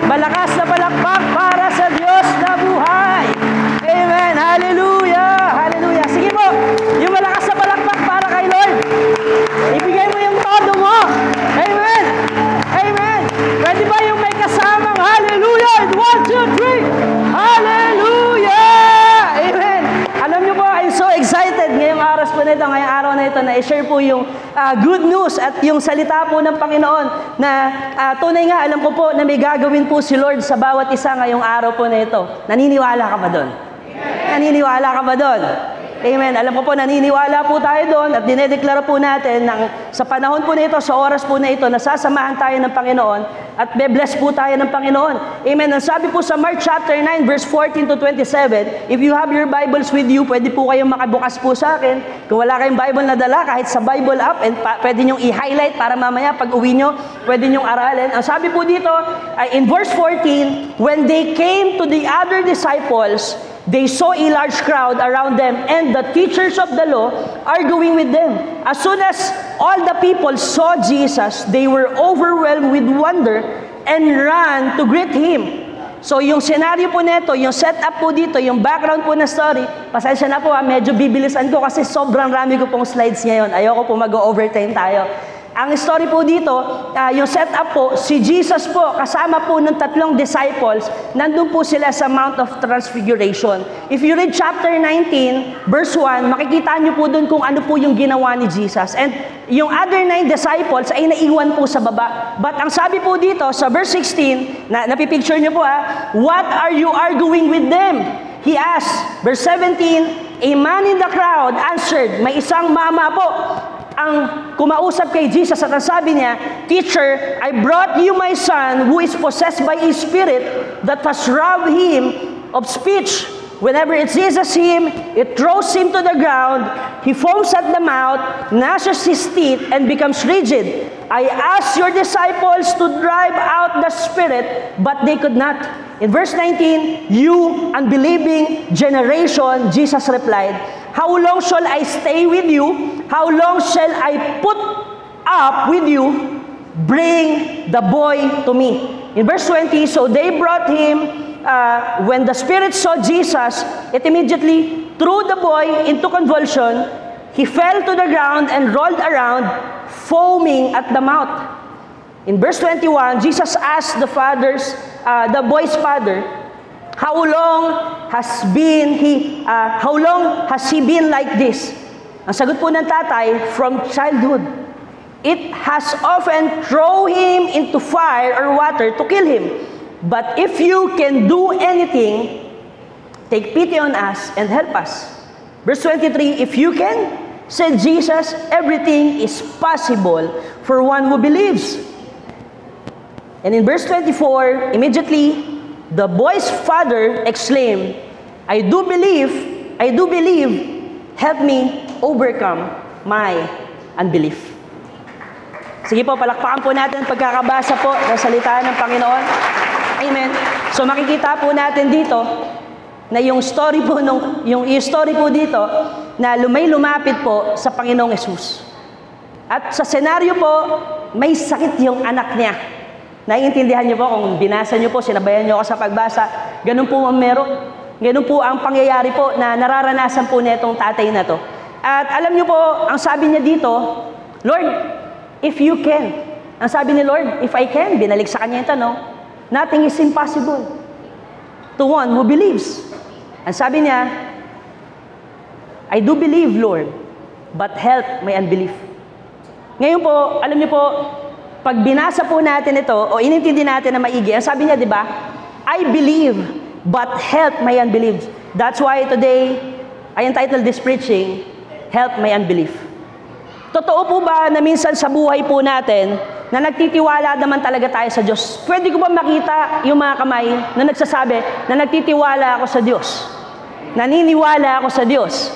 Malakas na palakpak para sa Diyos na buhay. Amen. Hallelujah. Hallelujah. Sige po, yung malakas na palakpak para kay Lord. Ibigay mo yung todo mo. Amen. Amen. Pwede ba yung may kasamang hallelujah? 1, 2, 3. Hallelujah. Amen. Alam niyo po, I'm so excited ngayong oras po nito, ngayong araw na ito, na i-share po yung good news at yung salita po ng Panginoon na tunay nga, alam ko po na may gagawin po si Lord sa bawat isa ngayong araw po na ito. Naniniwala ka ba doon? Naniniwala ka ba doon? Amen. Alam ko po, naniniwala po tayo doon at dinedeklara po natin sa panahon po na ito, sa oras po na ito, nasasamahan tayo ng Panginoon at be-bless po tayo ng Panginoon. Amen. Ang sabi po sa Mark chapter 9, verse 14 to 27, if you have your Bibles with you, pwede po kayong makabukas po sa akin. Kung wala kayong Bible na dala, kahit sa Bible app, and pwede nyong i-highlight para mamaya pag uwi nyo, pwede nyong aralin. Ang sabi po dito, in verse 14, when they came to the other disciples, they saw a large crowd around them, and the teachers of the law arguing with them. As soon as all the people saw Jesus, they were overwhelmed with wonder and ran to greet Him. So yung senaryo po nito, yung setup po dito, yung background po na story, pasensya na po medyo bibilisan ko kasi sobrang rami ko pong slides ngayon. Ayoko po mag-overtime tayo. Ang story po dito, yung setup po, si Jesus po, kasama po ng 3 disciples, nandun po sila sa Mount of Transfiguration. If you read chapter 19, verse 1, makikita nyo po dun kung ano po yung ginawa ni Jesus. And yung other 9 disciples ay naiwan po sa baba. But ang sabi po dito, sa verse 16, napipicture nyo po what are you arguing with them? He asked, verse 17, a man in the crowd answered, may isang mama po, ang kumausap kay Jesus at ang sabi niya, Teacher, I brought you my son who is possessed by a spirit that has robbed him of speech. Whenever it seizes him, it throws him to the ground. He foams at the mouth, gnashes his teeth, and becomes rigid. I asked your disciples to drive out the spirit, but they could not. In verse 19, you unbelieving generation, Jesus replied, how long shall I stay with you? How long shall I put up with you? Bring the boy to me. In verse 20, so they brought him. When the spirit saw Jesus, it immediately threw the boy into convulsion. He fell to the ground and rolled around, foaming at the mouth. In verse 21, Jesus asked the boy's father, how long has he been like this? Ang sagot po ng tatay, from childhood. It has often thrown him into fire or water to kill him. But if you can do anything, take pity on us and help us. Verse 23, if you can, said Jesus, everything is possible for one who believes. And in verse 24, immediately, the boy's father exclaimed, I do believe, help me overcome my unbelief. Sige po, palakpakan po natin pagkakabasa po ng salita ng Panginoon. Amen. So makikita po natin dito na yung story po dito na lumapit po sa Panginoong Hesus. At sa senaryo po, may sakit yung anak niya. Naiintindihan niyo po kung binasa niyo po, sinabayan niyo ako sa pagbasa, ganun po ang meron. Ganun po ang pangyayari po na nararanasan po nitong tatay na to. At alam niyo po, ang sabi niya dito, Lord, if you can. Ang sabi ni Lord, if I can, binalik sa kanya yung tanong, nothing is impossible to one who believes. Ang sabi niya, I do believe, Lord, but help my unbelief. Ngayon po, alam niyo po, pag binasa po natin ito, o inintindi natin na maigi, ang sabi niya, di ba, I believe, but help my unbelief. That's why today, I entitled this preaching, Help My Unbelief. Totoo po ba na minsan sa buhay po natin, na nagtitiwala naman talaga tayo sa Diyos? Pwede ko ba makita yung mga kamay na nagsasabi na nagtitiwala ako sa Diyos? Naniniwala ako sa Diyos.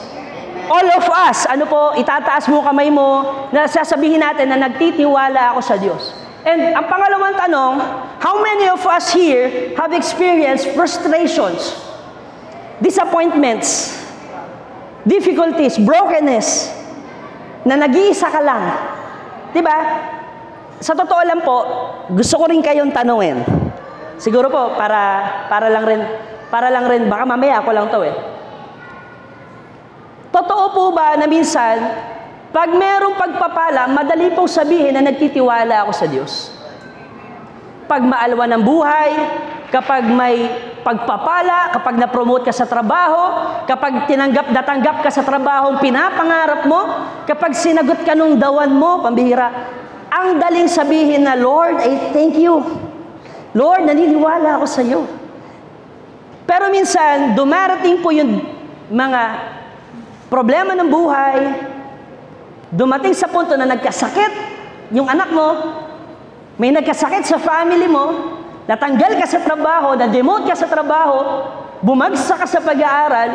All of us, itataas mo kamay mo, na sasabihin natin na nagtitiwala ako sa Diyos. And ang pangalawang tanong, how many of us here have experienced frustrations, disappointments, difficulties, brokenness, na nag-iisa ka lang? Diba? Sa totoo lang po, gusto ko rin kayong tanungin. Siguro po, para lang rin, baka mamaya ako lang to eh. Totoo po ba na minsan, pag merong pagpapala, madali pong sabihin na nagtitiwala ako sa Diyos? Pag maalwa ng buhay, kapag may pagpapala, kapag na-promote ka sa trabaho, kapag natanggap ka sa trabahong pinapangarap mo, kapag sinagot ka nung dawan mo, pambihira, ang daling sabihin na, Lord, I thank you. Lord, naniniwala ako sa iyo. Pero minsan, dumarating po yung mga problema ng buhay, dumating sa punto na nagkasakit yung anak mo, may nagkasakit sa family mo, natanggal ka sa trabaho, na-demote ka sa trabaho, bumagsak ka sa pag-aaral,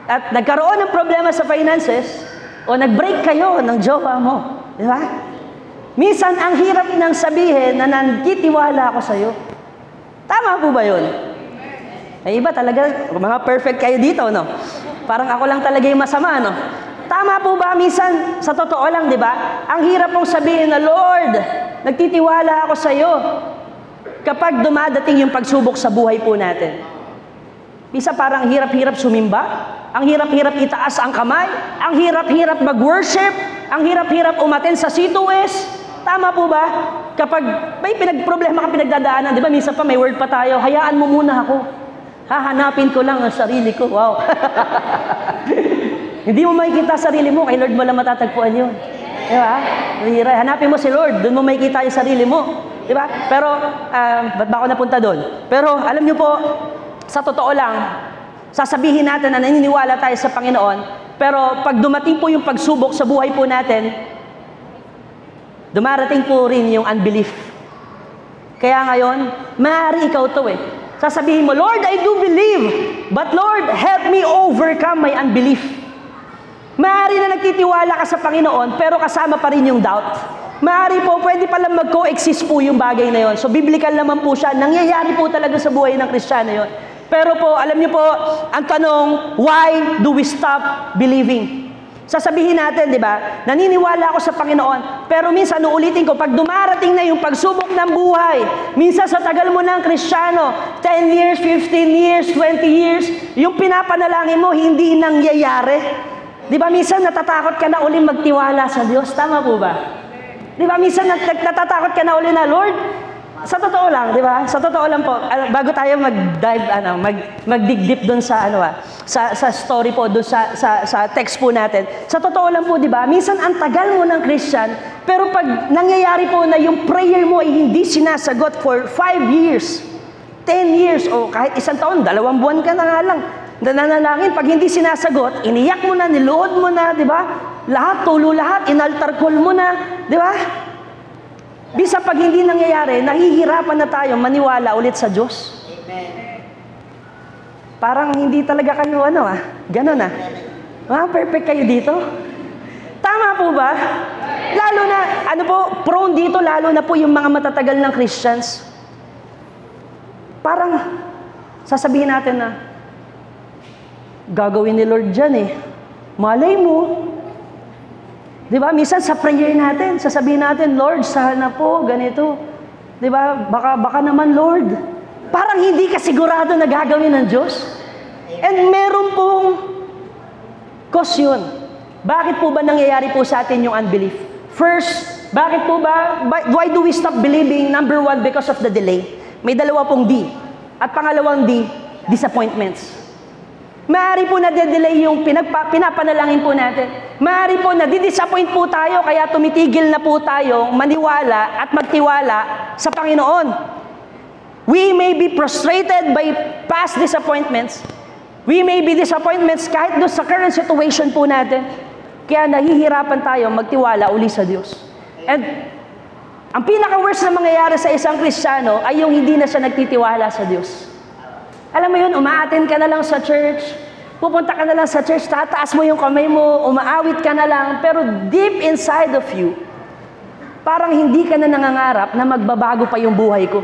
at nagkaroon ng problema sa finances, o nag-break kayo ng jowa mo. Di ba? Minsan, ang hirap nang sabihin na nagtitiwala ako sa iyo. Tama po ba yun? Ay iba talaga, mga perfect kayo dito, no? Parang ako lang talaga yung masama, no? Tama po ba minsan, sa totoo lang, di ba? Ang hirap pong sabihin na, Lord, nagtitiwala ako sa iyo. Kapag dumadating yung pagsubok sa buhay po natin. Minsan parang hirap-hirap sumimba, ang hirap-hirap itaas ang kamay, ang hirap-hirap mag-worship, ang hirap-hirap umaten sa C2S. Tama po ba? Kapag may problema ka pinagdadaanan, di ba minsan pa may word pa tayo, hayaan mo muna ako. Hahanapin ko lang ang sarili ko. Wow. Hindi mo makikita sarili mo, kay Lord mo lang matatagpuan yun. Di ba? Hanapin mo si Lord, doon mo makikita yung sarili mo. Di ba? Pero, ba't ba ako napunta doon? Pero, alam nyo po, sa totoo lang, sasabihin natin na naniniwala tayo sa Panginoon, pero pag dumating po yung pagsubok sa buhay po natin, dumarating po rin yung unbelief. Kaya ngayon, maaari ikaw to eh. Sasabihin mo, Lord, I do believe, but Lord, help me overcome my unbelief. Maaari na nagtitiwala ka sa Panginoon, pero kasama pa rin yung doubt. Maaari po, pwede palang mag-coexist po yung bagay na yon. So, biblical naman po siya. Nangyayari po talaga sa buhay ng Kristiyano yon. Pero po, alam niyo po, ang tanong, why do we stop believing? Sasabihin natin, di ba, naniniwala ako sa Panginoon, pero minsan, uulitin ko, pag dumarating na yung pagsubok ng buhay, minsan sa tagal mo ng Kristiyano, 10 years, 15 years, 20 years, yung pinapanalangin mo, hindi nangyayari. Di ba, minsan natatakot ka na uling magtiwala sa Diyos. Tama po ba? Di ba, minsan natatakot ka na ulit na, Lord, sa totoo lang, di ba? Sa totoo lang po, bago tayo mag-dive, mag-dig deep doon sa, sa story po, doon sa text po natin. Sa totoo lang po, di ba? Minsan ang tagal mo ng Christian, pero pag nangyayari po na yung prayer mo ay hindi sinasagot for 5 years, 10 years, o kahit 1 taon, 2 buwan ka na nga lang, nananalangin, pag hindi sinasagot, iniyak mo na, niluhod mo na, di ba? Lahat, tulo lahat, inaltar call mo na, di ba? Bisa pag hindi nangyayari, nahihirapan na tayo maniwala ulit sa Diyos. Amen. Parang hindi talaga kayo ganon perfect kayo dito. Tama po ba? Lalo na, prone dito, lalo na po yung mga matatagal ng Christians. Parang, sasabihin natin na, gagawin ni Lord dyan eh. Malay mo. Di ba? Minsan sa prayer natin, sasabihin natin, Lord, sana po, ganito. Di ba? Baka naman, Lord. Parang hindi ka sigurado na gagawin ng Diyos. And meron pong cause yun. Bakit po ba nangyayari po sa atin yung unbelief? First, bakit po ba? Why do we stop believing? Number 1, because of the delay. May 2 pong D. At pangalawang D, disappointments. Maaari po na-delay yung pinapanalangin po natin. Maaari po na-disappoint po tayo, kaya tumitigil na po tayo maniwala at magtiwala sa Panginoon. We may be frustrated by past disappointments. We may be disappointments kahit doon sa current situation po natin. Kaya nahihirapan tayo magtiwala uli sa Diyos. And ang pinaka-worst na mangyayari sa isang Kristiyano ay yung hindi na siya nagtitiwala sa Diyos. Alam mo yun, umaattend ka na lang sa church, pupunta ka na lang sa church, tataas mo yung kamay mo, umaawit ka na lang, pero deep inside of you, parang hindi ka na nangangarap na magbabago pa yung buhay ko.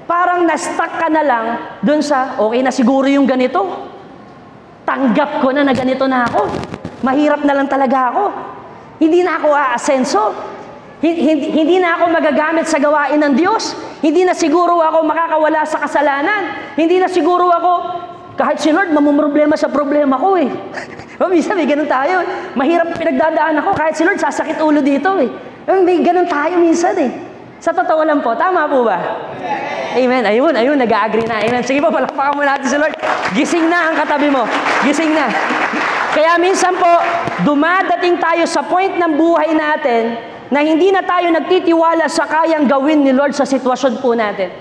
Parang na-stuck ka na lang dun sa, okay na siguro yung ganito. Tanggap ko na ganito na ako. Mahirap na lang talaga ako. Hindi na ako aasenso. Hindi na ako magagamit sa gawain ng Diyos. Hindi na siguro ako makakawala sa kasalanan. Hindi na siguro ako, kahit si Lord, mamumroblema sa problema ko eh. Minsan may ganun tayo. Mahirap pinagdadaan ako, kahit si Lord, sasakit ulo dito eh. May ganun tayo minsan eh. Sa totoo lang po, tama po ba? Amen. Ayun, nag-agree na. Amen. Sige po, palakpakan mo natin si Lord. Gising na ang katabi mo. Gising na. Kaya minsan po, dumadating tayo sa point ng buhay natin na hindi na tayo nagtitiwala sa kayang gawin ni Lord sa sitwasyon po natin.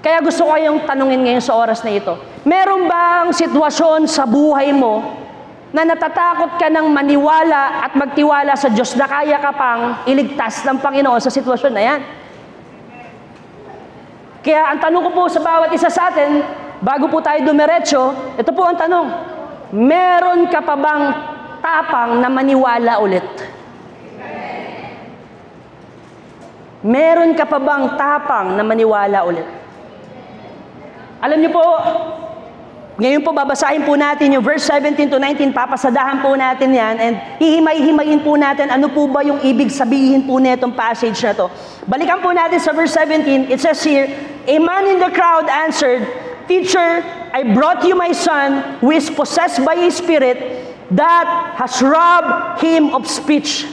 Kaya gusto ko kayong tanungin ngayon sa oras na ito. Meron bang sitwasyon sa buhay mo na natatakot ka ng maniwala at magtiwala sa Diyos na kaya ka pang iligtas ng Panginoon sa sitwasyon na yan? Kaya ang tanong ko po sa bawat isa sa atin, bago po tayo dumiretso, ito po ang tanong, meron ka pa bang tapang na maniwala ulit? Meron ka pa bang tapang na maniwala ulit? Alam niyo po, ngayon po babasahin po natin yung verse 17 to 19, papasadahan po natin yan, and hihimay-himayin po natin ano po ba yung ibig sabihin po netong passage na to. Balikan po natin sa verse 17, it says here, a man in the crowd answered, Teacher, I brought you my son who is possessed by a spirit that has robbed him of speech.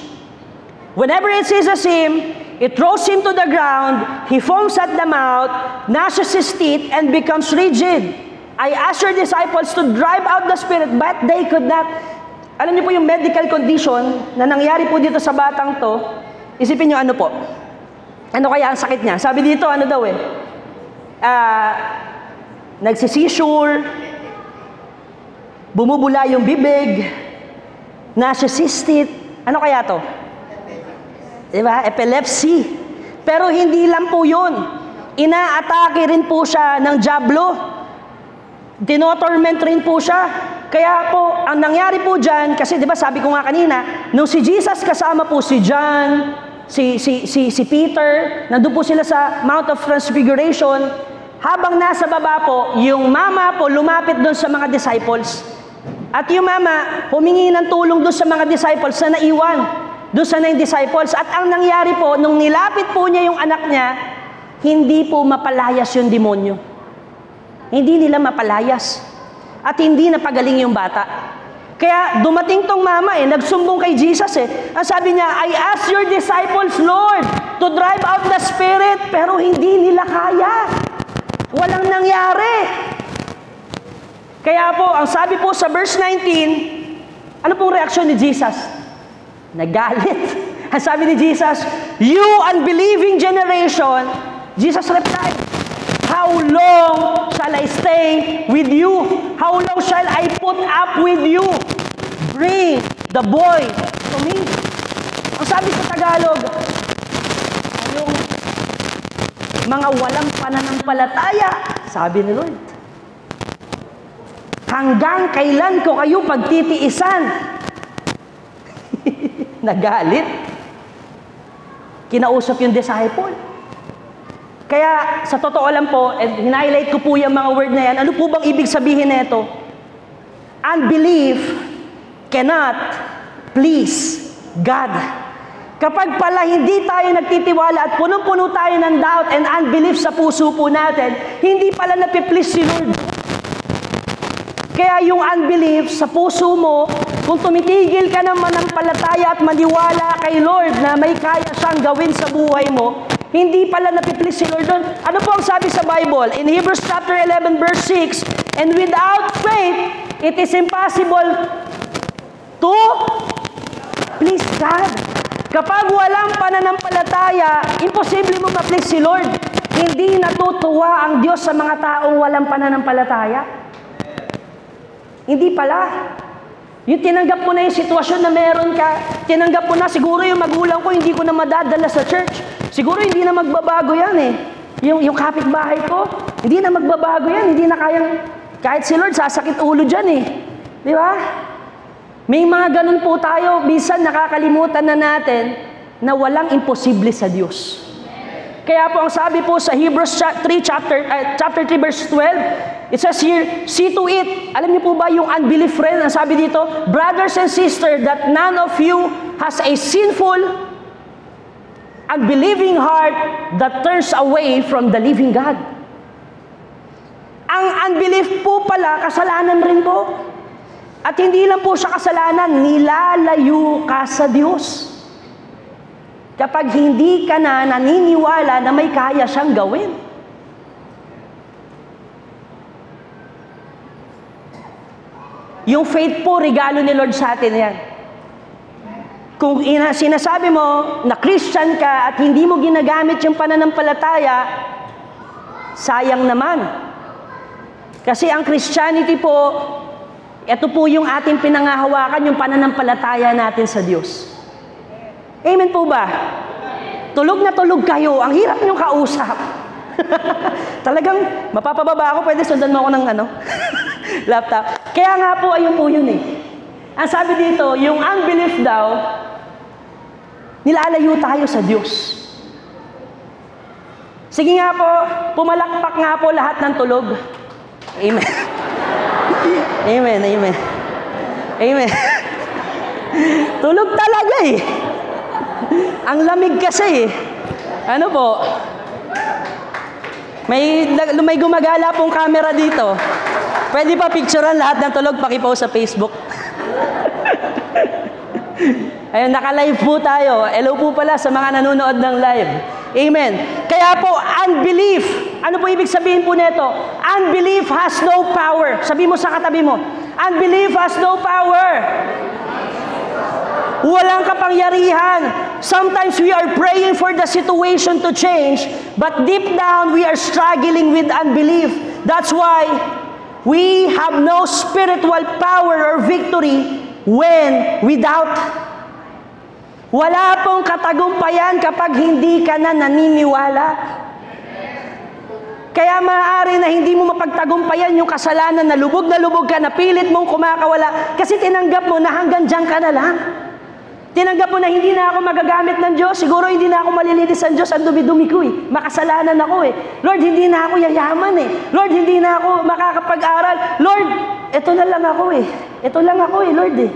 Whenever it seizes him, it throws him to the ground, he foams at the mouth, gnashes his teeth, and becomes rigid. I asked your disciples to drive out the spirit, but they could not. Alam niyo po yung medical condition na nangyari po dito sa batang to, isipin niyo ano po. Ano kaya ang sakit niya? Sabi dito, ano daw eh, nagsisisure, bumubula yung bibig, nasisistit, ano kaya to? Diba? Epilepsy. Pero hindi lang po yun. Inaatake rin po siya ng diablo. Tinotorment rin po siya. Kaya po, ang nangyari po dyan, kasi diba sabi ko nga kanina, nung si Jesus kasama po si John, si Peter, nandun po sila sa Mount of Transfiguration, habang nasa baba po, yung mama po lumapit doon sa mga disciples. At yung mama, humingi ng tulong doon sa mga disciples na naiwan. Doon sa 9 disciples. At ang nangyari po, nung nilapit po niya yung anak niya, hindi po mapalayas yung demonyo. Hindi nila mapalayas. At hindi napagaling yung bata. Kaya dumating tong mama nagsumbong kay Jesus Ang sabi niya, I asked your disciples, Lord, to drive out the spirit, pero hindi nila kaya. Walang nangyari. Kaya po, ang sabi po sa verse 19, ano pong reaksyon ni Jesus? Nagalit. Ang sabi ni Jesus, you unbelieving generation, Jesus replied, how long shall I stay with you? How long shall I put up with you? Bring the boy to me. Ang sabi sa Tagalog, yung mga walang pananampalataya, sabi ni Lord, hanggang kailan ko kayo pagtitiisan? Nagalit. Kinausap yung disciple. Kaya sa totoo lang po, hinighlight ko po yung mga word na yan, ano po bang ibig sabihin nito? Unbelief cannot please God. Kapag pala hindi tayo nagtitiwala at punong-puno tayo ng doubt and unbelief sa puso po natin, hindi pala napiplease si Lord. Kaya yung unbelief sa puso mo, kung tumitigil ka ng manampalataya at maniwala kay Lord na may kaya siyang gawin sa buhay mo, hindi pala napiplease si Lord doon. Ano po ang sabi sa Bible? In Hebrews chapter 11 verse 6, and without faith, it is impossible to please God. Kapag walang pananampalataya, imposible mo ma-please si Lord. Hindi natutuwa ang Diyos sa mga taong walang pananampalataya. Hindi pala. Yung tinanggap mo na yung sitwasyon na meron ka, tinanggap mo na, siguro yung magulang ko, hindi ko na madadala sa church. Siguro hindi na magbabago yan Yung kapitbahay ko, hindi na magbabago yan. Hindi na kayang, kahit si Lord, sasakit ulo dyan Di ba? May mga ganun po tayo, bisan nakakalimutan na natin na walang imposible sa Diyos. Kaya po ang sabi po sa Hebrews 3 chapter 3 verse 12, it says here, see to it. Alam niyo po ba yung unbelief friend? Ang sabi dito, brothers and sisters, that none of you has a sinful unbelieving heart that turns away from the living God. Ang unbelief po pala, kasalanan rin po. At hindi lang po siya kasalanan, nilalayo ka sa Diyos. Kapag hindi ka na naniniwala na may kaya siyang gawin. Yung faith po, regalo ni Lord sa atin yan. Kung sinasabi mo na Christian ka at hindi mo ginagamit yung pananampalataya, sayang naman. Kasi ang Christianity po, ito po yung ating pinangahawakan, yung pananampalataya natin sa Diyos. Amen po ba? Tulog na tulog kayo. Ang hirap niyong kausap. Talagang mapapababa ako, pwede sundan mo ako ng laptop. Kaya nga po, ayun po yun eh. Ang sabi dito, yung unbelief daw, nilalayo tayo sa Diyos. Sige nga po, pumalakpak nga po lahat ng tulog. Amen. Amen, amen. Amen. Tulog talaga eh. Ang lamig kasi eh. Ano po? May gumagala pong camera dito. Pwede pa picturean lahat ng tulog, pakipost sa Facebook. Ayun, naka-live po tayo. Hello po pala sa mga nanonood ng live. Amen. Kaya po, unbelief. Ano po ibig sabihin po nito? Unbelief has no power. Sabi mo sa katabi mo, unbelief has no power. Walang kapangyarihan. Sometimes we are praying for the situation to change, but deep down we are struggling with unbelief. That's why we have no spiritual power or victory when without. Wala pong katagumpayan kapag hindi ka na naniniwala. Kaya maaari na hindi mo mapagtagumpayan yung kasalanan na lubog ka, na pilit mong kumakawala, kasi tinanggap mo na hanggang dyan ka na lang. Tinanggap mo na hindi na ako magagamit ng Diyos, siguro hindi na ako malilinis ng Diyos, ang dumi-dumi ko eh, makasalanan ako eh. Lord, hindi na ako yayaman eh. Lord, hindi na ako makakapag-aral. Lord, ito na lang ako eh. Ito lang ako eh, Lord eh.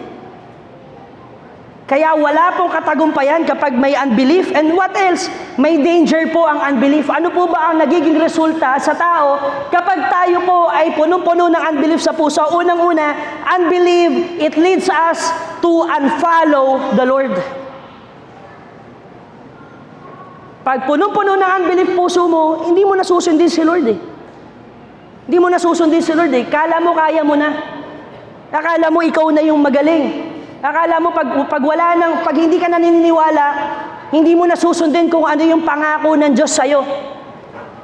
Kaya wala pong katagumpayan kapag may unbelief. And what else? May danger po ang unbelief. Ano po ba ang nagiging resulta sa tao kapag tayo po ay punong-puno ng unbelief sa puso? Unang-una, unbelief, it leads us to unfollow the Lord. Pag punong-puno ng unbelief puso mo, hindi mo nasusundin si Lord eh. Hindi mo nasusundin si Lord eh. Kala mo kaya mo na. Akala mo ikaw na yung magaling. Akala mo pag hindi ka naniniwala, hindi mo nasusundin kung ano yung pangako ng Diyos sa'yo.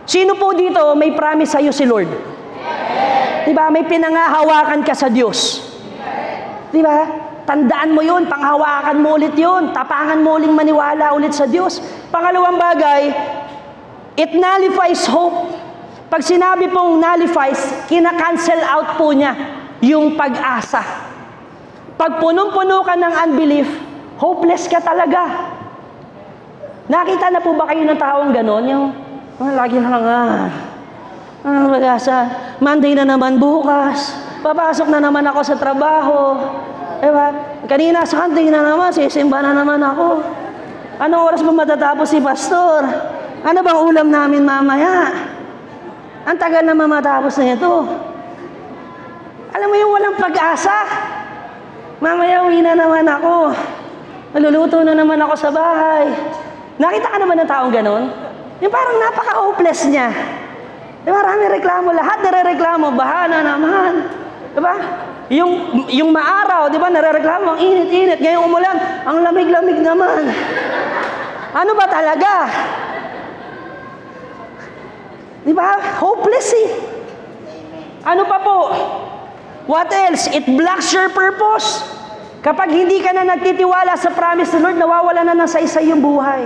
Sino po dito may promise sa'yo si Lord? Diba? May pinangahawakan ka sa Diyos. Diba? Tandaan mo yun, panghawakan mo ulit yun, tapangan mo uling maniwala ulit sa Diyos. Pangalawang bagay, it nullifies hope. Pag sinabi pong nullifies, kina-cancel out po niya yung pag-asa. Pag punong-puno ka ng unbelief, hopeless ka talaga. Nakita na po ba kayo ng taong ganon? Yung lagi na lang, mag-asa, Monday na naman bukas, papasok na naman ako sa trabaho. Diba? Kanina Sunday na naman, sisimba na naman ako. Anong oras ba matatapos si pastor? Ano bang ulam namin mamaya? Ang tagal na matapos na ito. Alam mo yung walang pag-asa? Mamaya uwi na naman ako. Maluluto na naman ako sa bahay. Nakita ka naman ng taong ganon? Yung parang napaka-hopeless niya. Marami reklamo, lahat nare-reklamo, baha na naman. Diba? Yung maaraw, diba, nare-reklamo, ang init-init. Ngayong umulan, ang lamig-lamig naman. Ano ba talaga? Diba? Hopeless eh. Ano pa po? What else? It blocks your purpose. Kapag hindi ka na nagtitiwala sa promise ng Lord, nawawala na ng saysay yung buhay.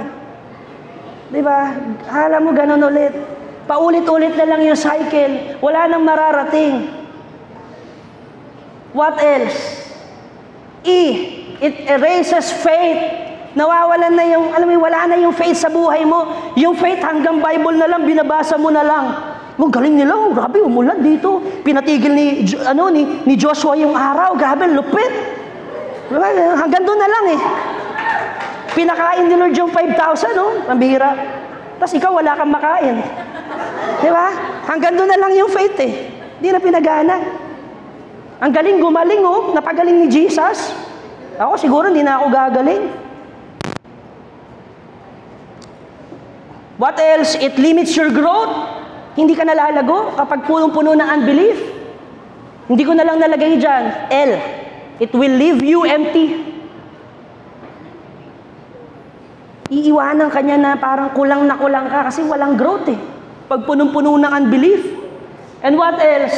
Diba? Hala mo ganun ulit. Paulit-ulit na lang yung cycle. Wala nang mararating. What else? It erases faith. Nawawalan na yung, wala na yung faith sa buhay mo. Yung faith hanggang Bible na lang, binabasa mo na lang. Galing nila, grabe, umulan dito. Pinatigil ni Joshua yung araw, grabe, lupit. Hanggang doon na lang eh. pinakain ni Lord yung 5,000, no? Pambihira. Tapos ikaw, wala kang makain. Di ba? Hanggang doon na lang yung faith eh. Hindi na pinagana. Ang galing gumaling, oh. Napagaling ni Jesus. Ako siguro, hindi na ako gagaling. What else? It limits your growth. Hindi ka nalalago kapag punong-puno ng unbelief. Hindi ko na lang nalagay dyan. L. It will leave you empty. Iiwanan ka niya na parang kulang na kulang ka kasi walang growth eh. Pag punong-puno ng unbelief. And what else?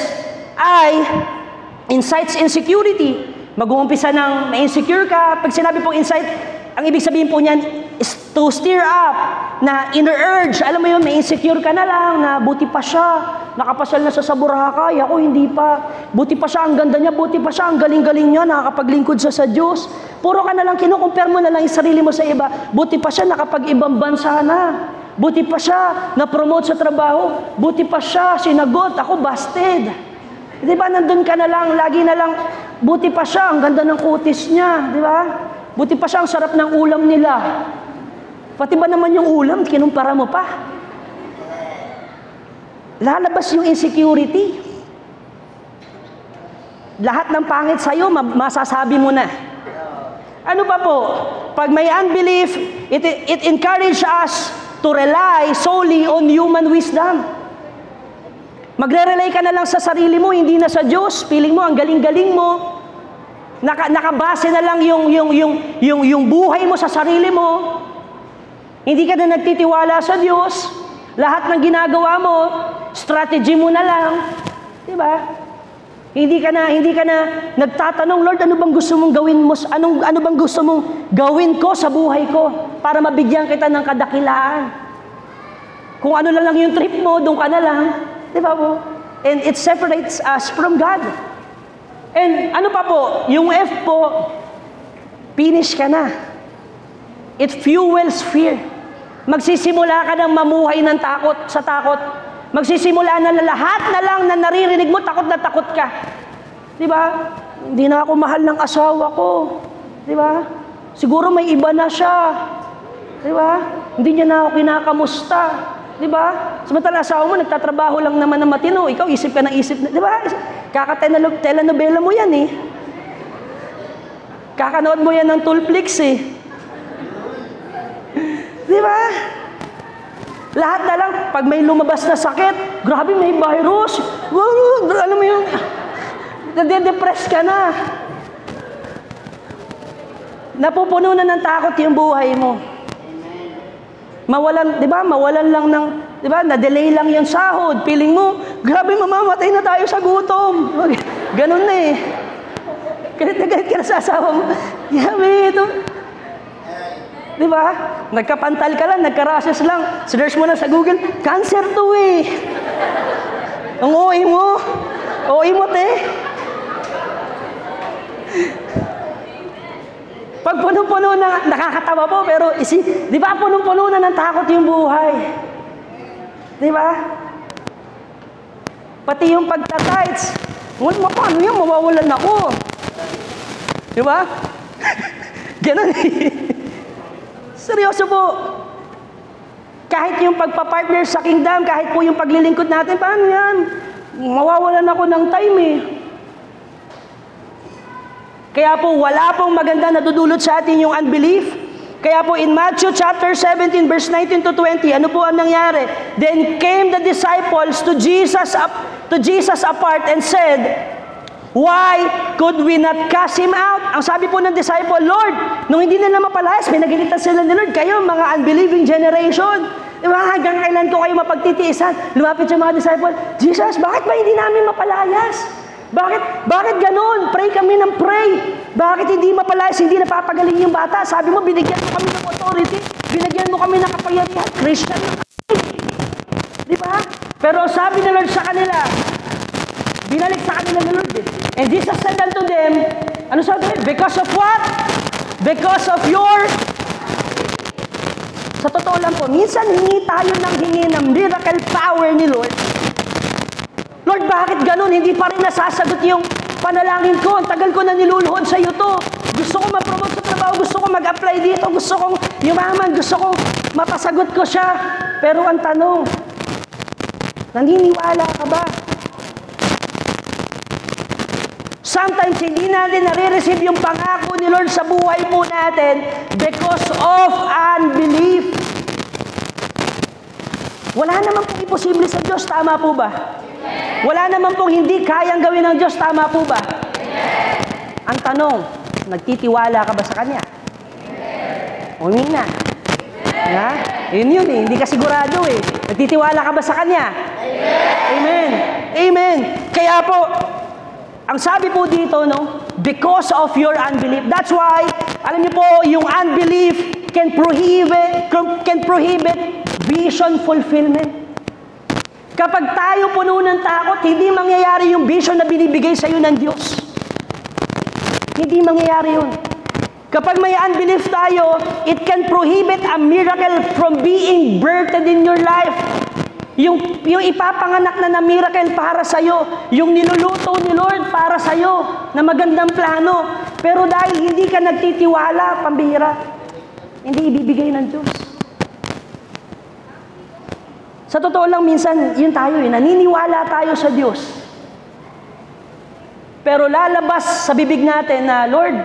Incites insecurity. Mag-uumpisa ng ma-insecure ka. Pag sinabi pong insight, ang ibig sabihin po niyan is to stir up na inner urge. Alam mo yun, ma-insecure ka na lang na buti pa siya. Nakapasal na sa Boracay, ako hindi pa. Buti pa siya, ang ganda niya, buti pa siya, ang galing-galing niya, nakakapaglingkod siya sa Diyos. Puro ka na lang, kinukumpare mo na lang yung sarili mo sa iba. Buti pa siya, nakapag-ibang bansa na. Buti pa siya, na-promote sa trabaho. Buti pa siya, sinagot, ako busted. Di ba, nandun ka na lang, lagi na lang, buti pa siya, ang ganda ng kutis niya, di ba? Buti pa siya, ang sarap ng ulam nila. Pati ba naman yung ulam, kinumpara mo pa? Lalabas yung insecurity. Lahat ng pangit sa'yo, masasabi mo na. Ano pa po? Pag may unbelief, it encourages us to rely solely on human wisdom. Magre-rely ka na lang sa sarili mo, hindi na sa Diyos. Feeling mo, ang galing-galing mo. Nakabase na lang yung buhay mo sa sarili mo. Hindi ka na nagtitiwala sa Diyos. Lahat ng ginagawa mo, strategy mo na lang. Diba? Hindi ka na nagtatanong, Lord, ano bang gusto mong gawin mo? Ano bang gusto mong gawin ko sa buhay ko para mabigyan kita ng kadakilaan? Kung ano lang yung trip mo, doon ka na lang. Di ba po? And it separates us from God. And ano pa po? Yung F po, finish ka na. It fuels fear. Magsisimula ka ng mamuhay ng takot sa takot. Magsisimula na lahat na lang na naririnig mo, takot na takot ka. Di ba? Hindi na ako mahal ng asawa ko. Di ba? Siguro may iba na siya. Di ba? Hindi niya na ako kinakamusta. Di ba? Samantala asawa mo, nagtatrabaho lang naman na matino. Ikaw, isip ka ng isip. Di ba? Kaka-telenovela mo yan eh. Kakanood mo yan ng Tulflix eh. Di ba? Lahat na lang, pag may lumabas na sakit, grabe may virus, alam mo yung, nade-depress ka na. Napupuno na ng takot yung buhay mo. Mawalan, di ba, mawalan lang ng, di ba, na-delay lang yung sahod. Feeling mo, grabe mamamatay na tayo sa gutom. Ganun na eh. Galit na galit ka na sa asawa mo. Grabe ito. Di ba? Nagkapantal ka lang, nagka-rashes lang. Search mo na sa Google, cancer to eh. Ang OA mo. OA mo, te. Pag puno-puno na, nakakatawa po, pero di ba puno-puno na ng takot yung buhay? Di ba? Pati yung pagtatights. Paano yun? Mawawalan ako. Di ba? Ganun eh. Seryoso po. Kahit yung pagpa-partner sa kingdom, kahit po yung paglilingkod natin, paano yan? Mawawalan ako ng time eh. Kaya po, wala pong maganda na dudulot sa atin yung unbelief. Kaya po, in Matthew chapter 17, verse 19 to 20, ano po ang nangyari? Then came the disciples to Jesus apart and said, why could we not cast him out? Ang sabi po ng disciple, Lord, nung hindi nila mapalayas, pinagalitan sila ni Lord, kayo mga unbelieving generation. Diba, hanggang kailan ko kayo mapagtitiisan? Lumapit yung mga disciple, Jesus, bakit ba hindi namin mapalayas? Bakit ganun? Pray kami ng pray. Bakit hindi mapalayas, hindi napapagaling yung bata? Sabi mo, binigyan mo kami ng authority, binigyan mo kami ng kapangyarihan, Christian na kami. Diba? Pero sabi ni Lord sa kanila, binalik sa kanila ni Lord. And Jesus said unto them, ano sabi? Because of what? Because of your... Sa totoo lang po, minsan hingi tayo ng hingi ng miracle power ni Lord. Lord, bakit ganun? Hindi pa rin nasasagot yung panalangin ko. Ang tagal ko na niluluhod sa iyo to. Gusto ko ma-promote sa trabaho. trabaho, gusto kong mag-apply dito, gusto kong yumaman, gusto kong mapasagot ko siya. Pero ang tanong, naniniwala ka ba? Sometimes hindi natin nare-receive yung pangako ni Lord sa buhay po natin because of unbelief. Wala naman pong imposible sa Diyos, tama po ba? Wala naman pong hindi kayang gawin ng Diyos, tama po ba? Ang tanong, nagtitiwala ka ba sa Kanya? Umina. Ha? Yun eh, hindi ka sigurado eh. Nagtitiwala ka ba sa Kanya? Amen. Amen. Kaya po, ang sabi po dito, no, because of your unbelief. That's why, alam niyo po, yung unbelief can prohibit vision fulfillment. Kapag tayo puno ng takot, hindi mangyayari yung vision na binibigay sa iyo ng Diyos. Hindi mangyayari yun. Kapag may unbelief tayo, it can prohibit a miracle from being birthed in your life. Yung ipapanganak na miracle para sa iyo, yung niluluto ni Lord para sa iyo, na magandang plano. Pero dahil hindi ka nagtitiwala, pambihira, hindi ibibigay ng Diyos. Sa totoo lang, minsan, yun tayo naniniwala tayo sa Diyos. Pero lalabas sa bibig natin na, Lord,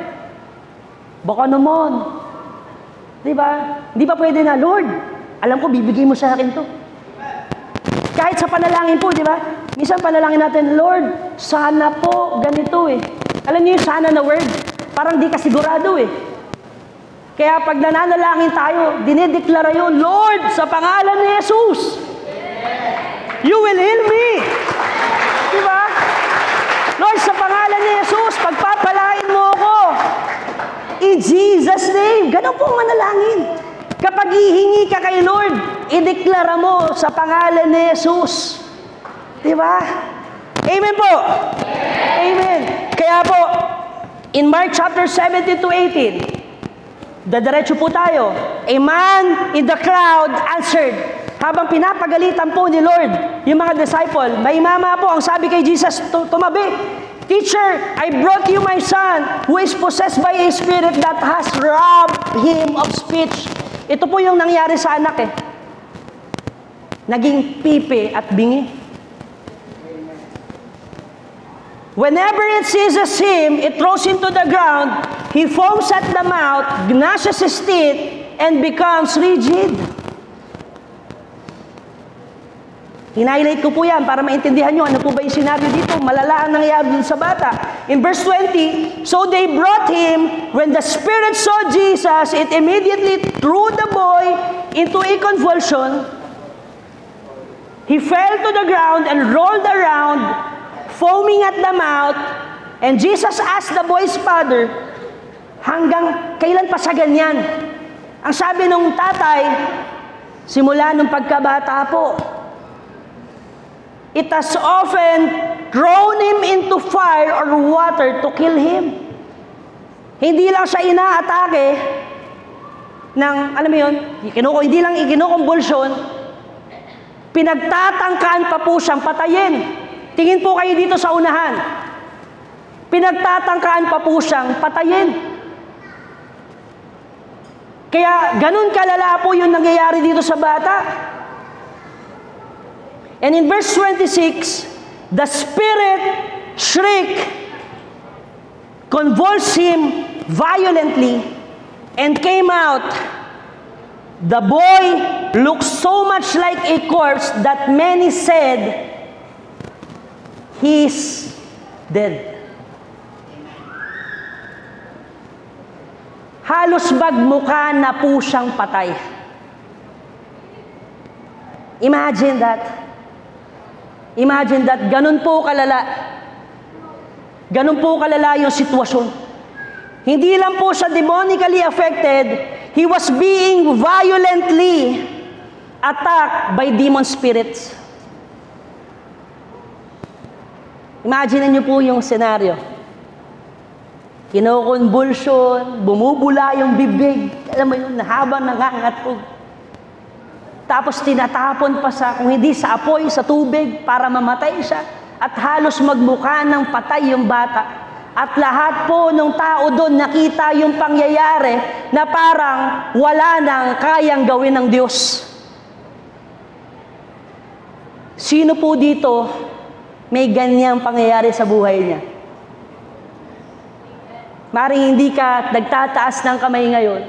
baka naman. Diba? Di ba pwede na, Lord, alam ko, bibigay mo sa akin to. Kahit sa panalangin po, di ba? Minsan panalangin natin, Lord, sana po ganito eh. Alam niyo yung sana na word? Parang di ka sigurado eh. Kaya pag nananalangin tayo, dinideklara yun, Lord, sa pangalan ni Jesus, you will heal me. Di ba? Lord, sa pangalan ni Jesus, pagpapalain mo ako. In Jesus' name. Ganun po ang manalangin. Kapag hihingi ka kay Lord, ideklara mo sa pangalan ni Jesus. Di ba? Amen po. Amen. Kaya po, in Mark chapter 17 to 18, dadiretso po tayo. A man in the crowd answered, habang pinapagalitan po ni Lord yung mga disciple, may mama po ang sabi kay Jesus, tumabi, Teacher, I brought you my son who is possessed by a spirit that has robbed him of speech. Ito po yung nangyari sa anak eh. Naging pipi at bingi. Whenever it seizes him, it throws him to the ground, he foams at the mouth, gnashes his teeth, and becomes rigid. Hinighlight ko po yan para maintindihan nyo ano po ba yung sinabi dito. Malala ang nangyayari dun sa bata. In verse 20, so they brought him. When the spirit saw Jesus, it immediately threw the boy into a convulsion. He fell to the ground and rolled around, foaming at the mouth. And Jesus asked the boy's father, hanggang kailan pa siya ganyan? Ang sabi ng tatay, simula nung pagkabata po, it has often thrown him into fire or water to kill him. Hindi lang siya inaatake ng, alam mo yun, hindi lang ikinukumbulsyon, pinagtatangkaan pa po siyang patayin. Tingin po kayo dito sa unahan. Pinagtatangkaan pa po siyang patayin. Kaya ganun kalala po yung nangyayari dito sa bata. And in verse 26, the spirit shrieked, convulsed him violently, and came out. The boy looked so much like a corpse that many said, he's dead. Halos magmukha na po siyang patay. Imagine that. Imagine that, ganun po kalala. Ganun po kalala yung sitwasyon. Hindi lang po siya demonically affected, he was being violently attacked by demon spirits. Imagine niyo po yung senaryo. Kinokonvulsion, bumubula yung bibig, alam mo yun, habang nangangatog. Tapos tinatapon pa sa, kung hindi sa apoy, sa tubig, para mamatay siya. At halos magmukha ng patay yung bata. At lahat po ng tao doon nakita yung pangyayari na parang wala nang kayang gawin ng Diyos. Sino po dito may ganyang pangyayari sa buhay niya? Maaring hindi ka nagtataas ng kamay ngayon.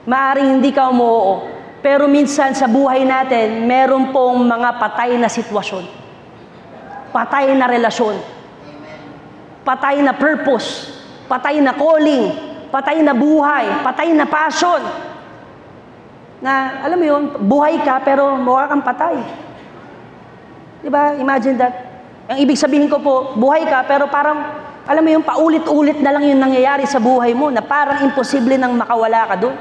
Maaring hindi ka umuoo. Pero minsan sa buhay natin, meron pong mga patay na sitwasyon. Patay na relasyon. Patay na purpose. Patay na calling. Patay na buhay. Patay na passion. Na, alam mo yun, buhay ka pero mukha kang patay. Diba? Imagine that. Ang ibig sabihin ko po, buhay ka pero parang, alam mo yung paulit-ulit na lang yung nangyayari sa buhay mo na parang imposible nang makawala ka doon.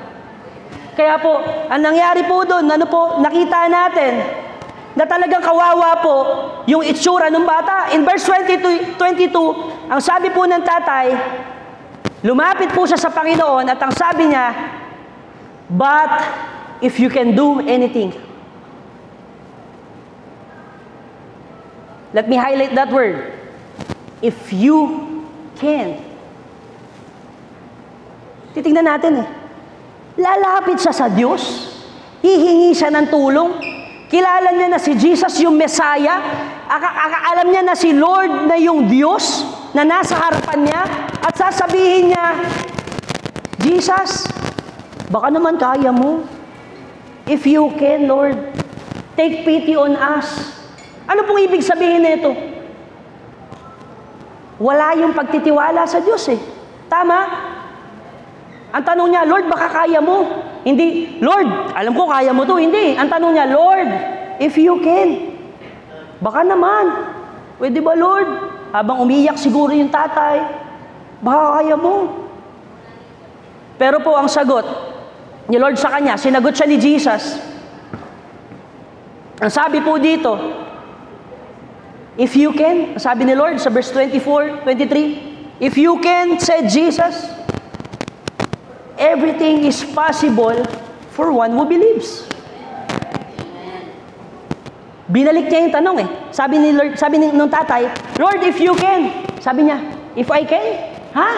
Kaya po, ang nangyari po doon, ano po, nakita natin na talagang kawawa po yung itsura ng bata. In verse 22, ang sabi po ng tatay, lumapit po siya sa Panginoon at ang sabi niya, but if you can do anything. Let me highlight that word. If you can. Titignan natin Lalapit siya sa Diyos. Hihingi siya ng tulong. Kilala niya na si Jesus yung Messiah. Alam niya na si Lord na yung Diyos na nasa harapan niya. At sasabihin niya, Jesus, baka naman kaya mo. If you can, Lord, take pity on us. Ano pong ibig sabihin nito? Wala yung pagtitiwala sa Diyos Tama? Ang tanong niya, Lord, baka kaya mo? Hindi, Lord, alam ko kaya mo to. Hindi. Ang tanong niya, Lord, if you can. Baka naman. Pwede ba, Lord? Habang umiyak siguro yung tatay, baka kaya mo. Pero po ang sagot ni Lord sa kanya, sinagot siya ni Jesus. Ang sabi po dito, if you can, sabi ni Lord sa verse 24, 23, if you can, said Jesus, everything is possible for one who believes. Binalik niya yung tanong Sabi ni Lord, sabi nung tatay, Lord, if you can. Sabi niya, if I can? Ha?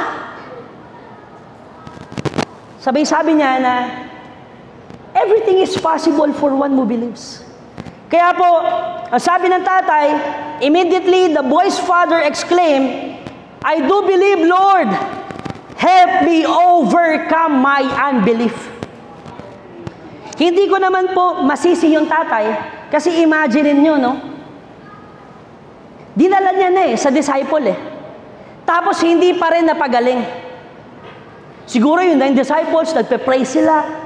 Sabi niya na, everything is possible for one who believes. Kaya po, ang sabi ng tatay, immediately the boy's father exclaimed, I do believe, Lord. Help me overcome my unbelief. Hindi ko naman po masisi yung tatay kasi imagine nyo, dinala niya na sa disciple Tapos hindi pa rin napagaling. Siguro yung 9 disciples, nagpe-pray sila.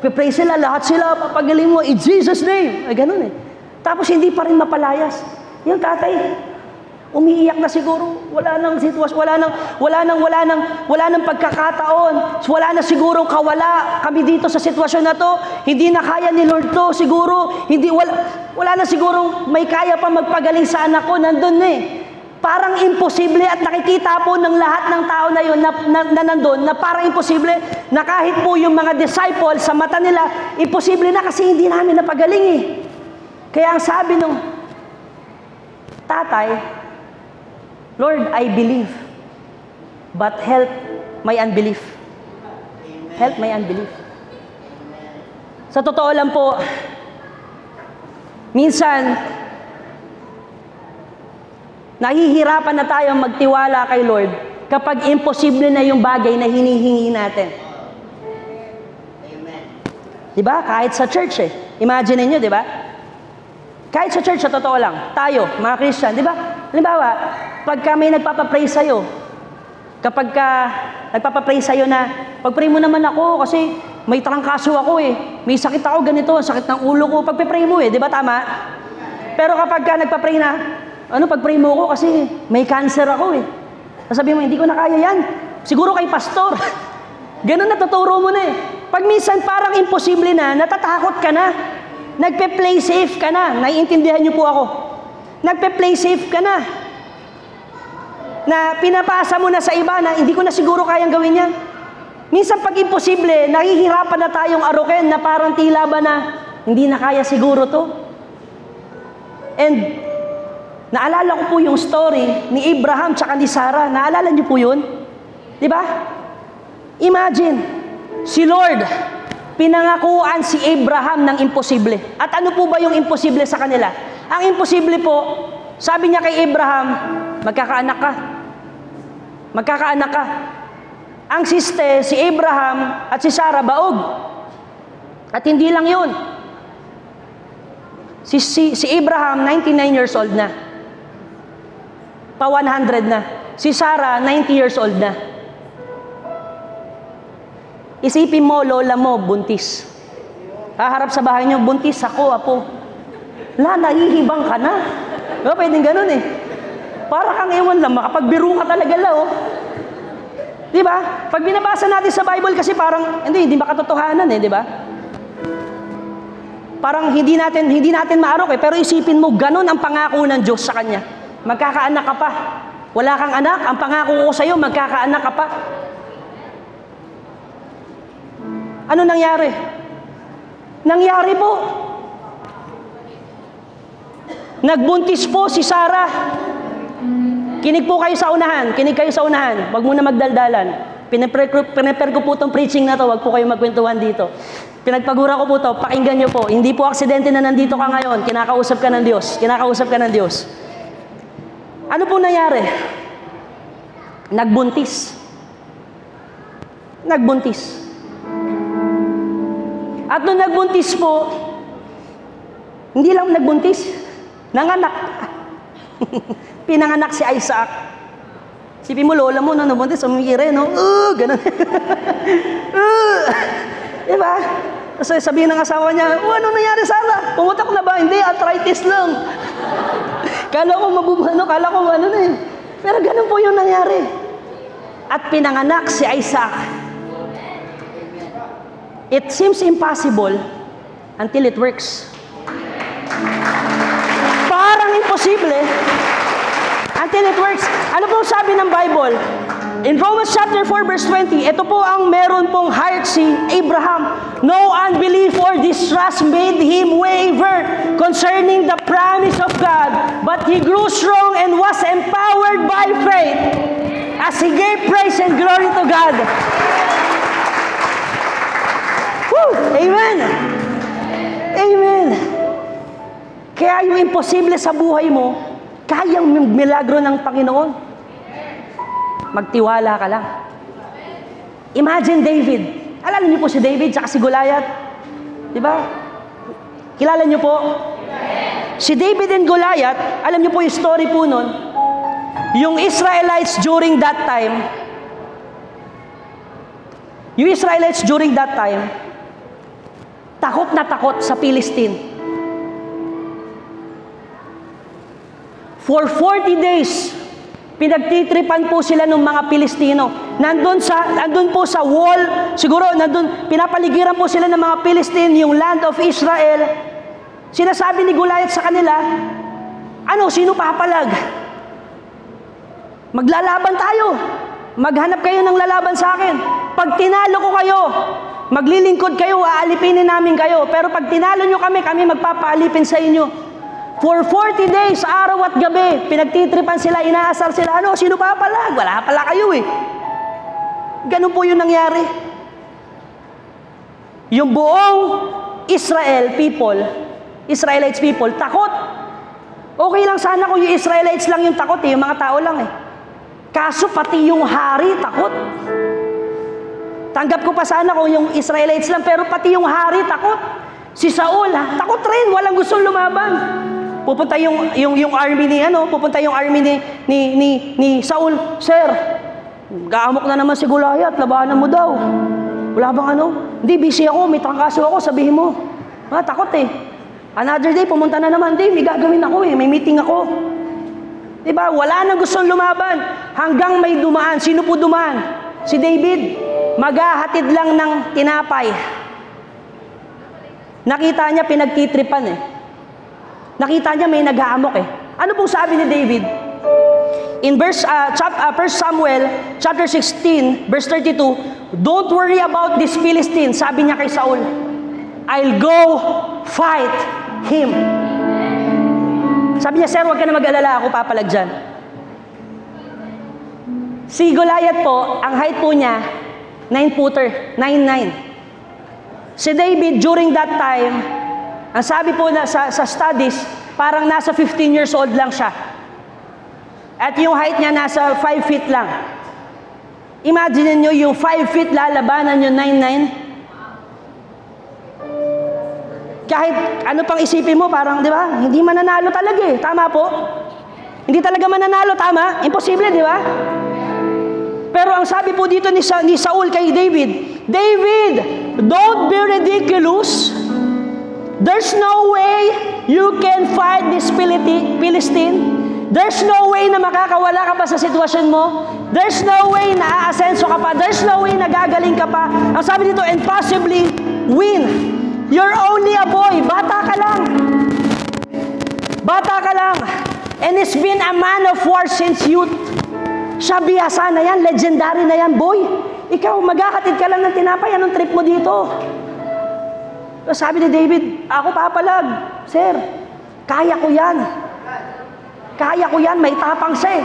Pe-pray sila, lahat sila, papagaling mo, in Jesus' name. Ay, ganun Tapos hindi pa rin mapalayas. Yung tatay, umiiyak na siguro, wala nang sitwasyon, wala nang pagkakataon, wala na siguro kawala kami dito sa sitwasyon na to, hindi na kaya ni Lord to, siguro, wala na siguro may kaya pa magpagaling sa anak ko, nandun Parang imposible at nakikita po ng lahat ng tao na yun na nandun, na parang imposible, na kahit po yung mga disciples sa mata nila, imposible na kasi hindi namin napagaling Kaya ang sabi nung tatay, Lord, I believe, but help my unbelief. Help my unbelief. Sa totoo lang po, minsan, nahihirapan na tayong magtiwala kay Lord kapag imposible na yung bagay na hinihingi natin. Diba? Kahit sa church Imagine niyo, diba? Kahit sa church, sa totoo lang, tayo, mga Christian, diba? Halimbawa, pagka may nagpapapray sa'yo, kapag nagpapapray sa'yo na, pag-pray mo naman ako kasi may trangkaso ako may sakit ako ganito, sakit ng ulo ko, pag-pray mo di ba tama? Pero kapag nagpapray na, pag-pray mo ako kasi may cancer ako Sasabihin mo, hindi ko na kaya yan. Siguro kay pastor. Ganun natuturo mo na Pag minsan parang imposible na, natatakot ka na. Nagpe-play safe ka na. Naiintindihan niyo po ako. Nagpe-play safe ka na. Na pinapasa mo na sa iba na hindi ko na siguro kayang gawin yan. Minsan pag imposible, nahihirapan na tayong arukin na parang tila ba na hindi na kaya siguro to. And Naalala ko po yung story ni Abraham tsaka ni Sarah. Naalala niyo po yun? Di ba? Imagine, si Lord, pinangakuan si Abraham ng imposible. At ano po ba yung imposible sa kanila? Ang imposible po, sabi niya kay Abraham, magkakaanak ka. Magkakaanak ka. Ang siste, si Abraham at si Sarah, baog. At hindi lang yun. Si Abraham, 99 years old na. Pa 100 na. Si Sarah, 90 years old na. Isipin mo, lola mo, buntis. Haharap sa bahay niyo, buntis ako, apo. Nahihibang ka na. No, pwedeng ganun eh. Para kang ewan lang, makapagbiro ka talaga la, oh. Di ba? Pag binabasa natin sa Bible kasi parang, hindi ba katotohanan eh, di ba? Parang hindi natin maarok eh. Pero isipin mo, ganun ang pangako ng Diyos sa kanya. Magkakaanak ka pa. Wala kang anak, ang pangako ko sa iyo, magkakaanak ka pa. Ano nangyari? Nangyari po. Nagbuntis po si Sarah. Kinig po kayo sa unahan. Kinig kayo sa unahan. Huwag muna magdaldalan. Pinaper ko po itong preaching na to. Huwag po kayo magkwentuhan dito. Pinagpagura ko po ito. Pakinggan nyo po. Hindi po aksidente na nandito ka ngayon. Kinakausap ka ng Diyos. Kinakausap ka ng Diyos. Ano po nangyari? Nagbuntis. Nagbuntis. At nung nagbuntis po, hindi lang nagbuntis, nanganak. Pinanganak si Isaac. Sipin mo, lola mo, no, nabuntis, umikire, no? Ganun. Diba? Kasi sabihin ng asawa niya, ano nangyari sana? Pumutak na ba? Hindi, arthritis lang. Kala ko mabubano, kala ko ano na eh. Pero ganun po yung nangyari. At pinanganak si Isaac. It seems impossible until it works. Parang imposible until it works. Ano pong sabi ng Bible? In Romans chapter 4 verse 20, ito po ang meron pong heart si Abraham. No unbelief or distrust made him waver concerning the promise of God, but he grew strong and was empowered by faith as he gave praise and glory to God. Woo! Amen! Amen! Kaya yung imposible sa buhay mo, kayang milagro ng Panginoon. Magtiwala ka lang. Imagine David. Alam niyo po si David at si Goliath? Di ba? Kilala niyo po? Si David and Goliath, alam niyo po yung story po nun, yung Israelites during that time, takot na takot sa Philistine. For 40 days, pinagtitripan po sila ng mga Pilistino. Nandun po sa wall, siguro pinapaligiran po sila ng mga Pilistine, yung land of Israel. Sinasabi ni Goliath sa kanila, sino papalag? Maglalaban tayo. Maghanap kayo ng lalaban sa akin. Pag tinalo ko kayo, maglilingkod kayo, aalipinin namin kayo. Pero pag tinalo nyo kami magpapaalipin sa inyo. For 40 days, araw at gabi, pinagtitripan sila, inaasar sila. Sino papalag? Wala pala kayo eh. Ganun po yung nangyari. Yung buong Israelites people, takot. Okay lang sana kung yung Israelites lang yung takot yung mga tao lang eh. Kaso pati yung hari takot. Tanggap ko pa sana kung yung Israelites lang, pero pati yung hari takot. Si Saul, takot rin, walang gustong lumaban. Pupunta yung army ni Saul, Sir, gaamok na naman si Goliath, labanan mo daw. Wala bang Hindi, busy ako, may trangkaso ako, sabihin mo. Takot eh. Another day, pumunta na naman, may gagawin ako may meeting ako. Diba? Wala nang gustong lumaban. Hanggang may dumaan. Sino po dumaan? Si David. Maghahatid lang ng tinapay. Nakita niya pinagtitripan eh. Nakita niya may nag-aamok eh. Ano pong sabi ni David? In 1 Samuel chapter 16, verse 32, don't worry about this Philistine. Sabi niya kay Saul, I'll go fight him. Sabi niya, sir, huwag ka na mag-alala, ako papalag dyan. Si Goliath po, ang height po niya, 9', 9'9". Si David, during that time, ang sabi po na sa studies, parang nasa 15 years old lang siya. At yung height niya nasa 5 feet lang. Imagine niyo yung 5 feet lalabanan yung 9'9". Kahit ano pang isipin mo, parang, di ba? Hindi mananalo talaga eh. Tama po? Hindi talaga mananalo, tama? Imposible, di ba? Pero ang sabi po dito ni Saul kay David, David, don't be ridiculous. There's no way you can fight this Philistine. There's no way na makakawala ka pa sa sitwasyon mo. There's no way na aasenso ka pa. There's no way na gagaling ka pa. Ang sabi dito, and possibly win. You're only a boy. Bata ka lang. Bata ka lang. And it's been a man of war since youth. Siya bihasa na yan. Legendary na yan, boy. Ikaw, magkakatid ka lang ng tinapay. Anong trip mo dito? Sabi ni David, ako papalag. Sir, kaya ko yan. Kaya ko yan. May tapang siya eh.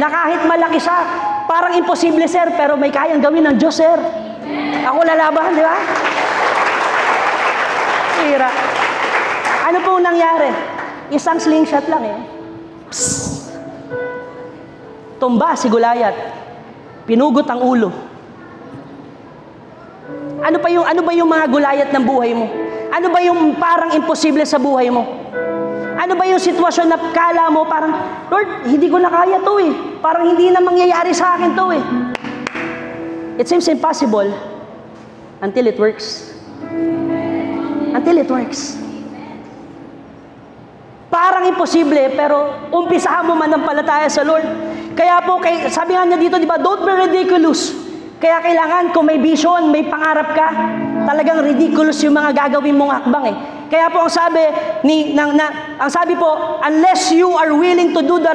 Na kahit malaki siya, parang imposible, sir, pero may kayang gawin ng Diyos, sir. Ako lalaban, di ba? Sira. Ano po nangyari? Isang slingshot lang eh. Psst. Tumba si Goliath. Pinugot ang ulo. Ano ba yung mga Goliath ng buhay mo? Ano ba yung parang imposible sa buhay mo? Ano ba yung sitwasyon na kala mo parang, Lord, hindi ko na kaya to eh. Parang hindi na mangyayari sa akin to eh. It seems impossible until it works. Until it works. Parang imposible, pero umpisahan mo manampalataya sa Lord. Kaya po, sabi nga niya dito, di ba, don't be ridiculous. Kaya kailangan, kung may vision, may pangarap ka, talagang ridiculous yung mga gagawin mong hakbang eh. Kaya po ang sabi po, unless you are willing to do the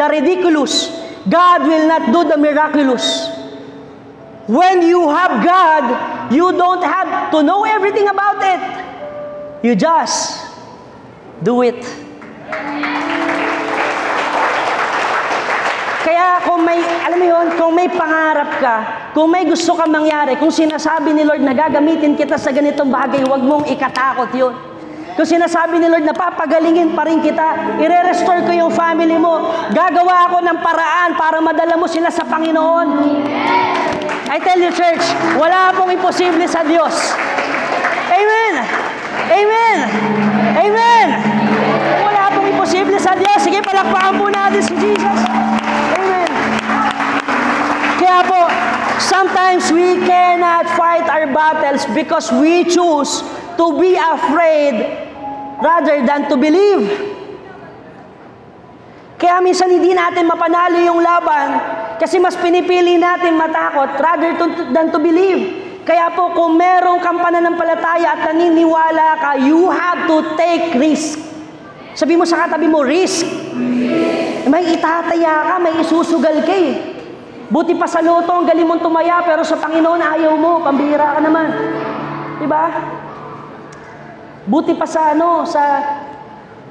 ridiculous, God will not do the miraculous. When you have God, you don't have to know everything about it. You just do it. Kaya kung may, alam mo yun, kung may pangarap ka, kung may gusto kang mangyari, kung sinasabi ni Lord na gagamitin kita sa ganitong bagay, huwag mong ikatakot yun. Kung sinasabi ni Lord na papagalingin pa rin kita, ire-restore ko yung family mo, gagawa ako ng paraan para madala mo sila sa Panginoon. I tell you, church, wala pong imposible sa Diyos. Amen! Amen! Amen! Wala pong imposible sa Diyos. Sige, palakpakan po natin si Jesus. Amen. Kaya po, sometimes we cannot fight our battles because we choose to be afraid rather than to believe. Kaya minsan hindi natin mapanalo yung laban kasi mas pinipili natin matakot rather than to believe. Kaya po, kung meron kang pananampalataya at naniniwala ka, you have to take risk. Sabi mo sa katabi mo, risk. May itataya ka, may isusugal ka eh. Buti pa sa loto, ang galing mong tumaya, pero sa Panginoon ayaw mo, pambihira ka naman. Diba? Buti pa sa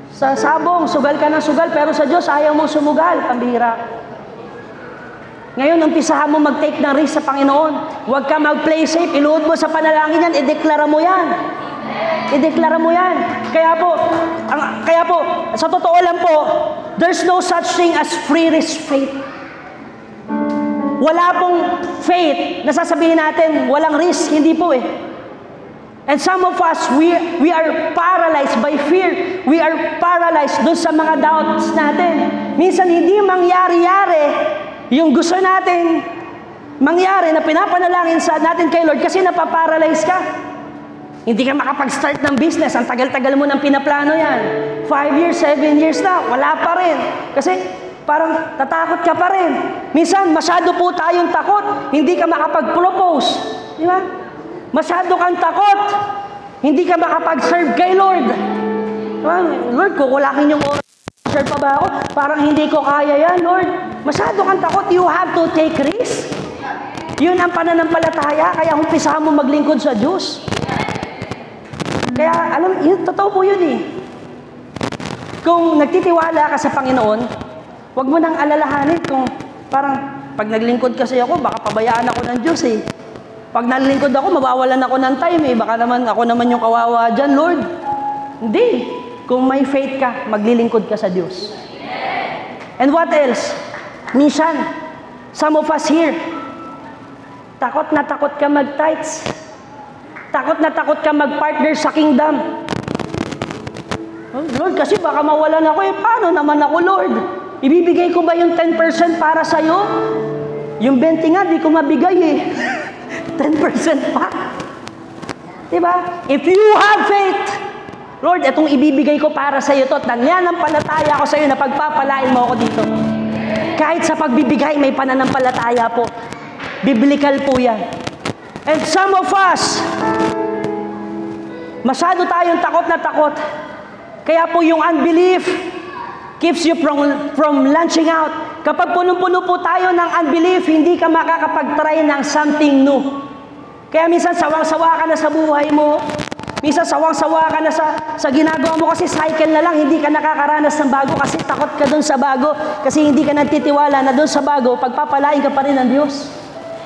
sa sabong, sugal ka ng sugal, pero sa Diyos ayaw mong sumugal, pambihira. Ngayon, umpisahan mo mag-take ng risk sa Panginoon. Huwag ka mag-play safe, iluhod mo sa panalangin yan, ideklara mo yan. Ideklara mo yan. Kaya po, sa totoo lang po, there's no such thing as free risk faith. Wala pong faith na sasabihin natin, walang risk, hindi po eh. And some of us, we are paralyzed by fear. We are paralyzed dun sa mga doubts natin. Minsan hindi mangyari-yari yung gusto natin mangyari na pinapanalangin natin kay Lord kasi napaparalyze ka. Hindi ka makapag-start ng business. Ang tagal-tagal mo nang pinaplano yan. 5 years, 7 years na, wala pa rin. Kasi parang tatakot ka pa rin. Minsan, masyado po tayong takot. Hindi ka makapag-propose. Di ba? Masyado kang takot. Hindi ka makapag-serve kay Lord. Diba? Lord, kukulakin yung oras. Serve pa ba ako? Parang hindi ko kaya yan, Lord. Masyado kang takot. You have to take risk. Yun ang pananampalataya. Kaya umpisahan mo maglingkod sa Diyos. Kaya, totoo po yun eh. Kung nagtitiwala ka sa Panginoon, huwag mo nang alalahanin kung parang, pag naglingkod kasi ako, baka pabayaan ako ng Diyos eh. Pag naglingkod ako, mawawalan ako ng time eh. Baka naman, ako naman yung kawawa dyan, Lord. Hindi. Kung may faith ka, maglilingkod ka sa Diyos. And what else? Minsan, some of us here, takot na takot ka mag-tithes. Takot na takot ka mag-partner sa kingdom. Oh, Lord, kasi baka mawalan ako eh. Paano naman ako, Lord? Ibibigay ko ba yung 10% para sa'yo? Yung 20 nga, di ko mabigay eh. 10% pa. Diba? If you have faith, Lord, itong ibibigay ko para sa'yo to, nananampalataya ako sa'yo na pagpapalain mo ako dito. Kahit sa pagbibigay, may pananampalataya po. Biblical po yan. And some of us, masyado tayong takot na takot. Kaya po yung unbelief keeps you from launching out. Kapag punong-puno po tayo ng unbelief, hindi ka makakapag-try ng something new. Kaya minsan sawang-sawa ka na sa buhay mo. Minsan sawang-sawa ka na sa ginagawa mo kasi cycle na lang, hindi ka nakakaranas ng bago kasi takot ka dun sa bago. Kasi hindi ka nagtitiwala na dun sa bago, pagpapalain ka pa rin ng Diyos.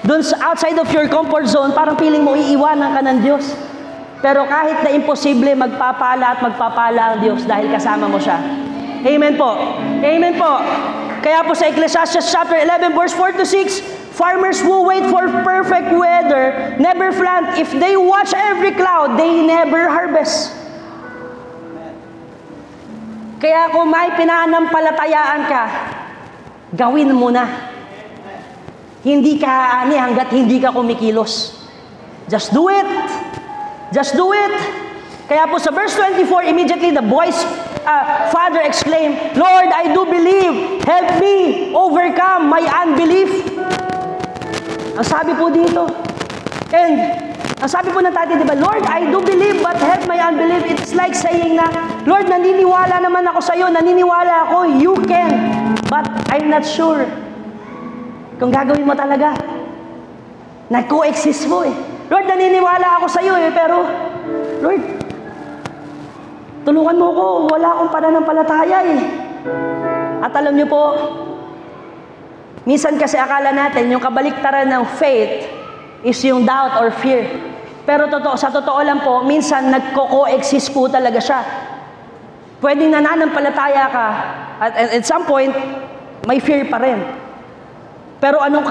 Dun sa outside of your comfort zone, parang feeling mo iiwanan ka ng Diyos. Pero kahit na imposible, magpapala at magpapala ang Diyos dahil kasama mo siya. Amen po. Amen po. Kaya po sa Ecclesiastes chapter 11 verse 4 to 6, farmers who wait for perfect weather never plant. If they watch every cloud, they never harvest. Kaya kung may pinanampalatayaan ka, gawin mo na. Hindi ka aani hanggat hindi ka kumikilos. Just do it. Just do it. Kaya po sa verse 24, immediately the boy's father exclaimed, Lord, I do believe. Help me overcome my unbelief. Ang sabi po dito. And ang sabi po ng tatay, di ba, Lord, I do believe, but help my unbelief. It's like saying na, Lord, naniniwala naman ako sa iyo. Naniniwala ako, you can. But I'm not sure kung gagawin mo talaga. Nag-coexist mo eh. Lord, naniniwala ako sa iyo eh, pero, Lord, tulungan mo ko, wala akong pananampalataya eh. At alam niyo po, minsan kasi akala natin, yung kabaliktaran ng faith is yung doubt or fear. Pero sa totoo lang po, minsan nagko-coexist po talaga siya. Pwedeng nananampalataya ka, at some point, may fear pa rin. Pero ano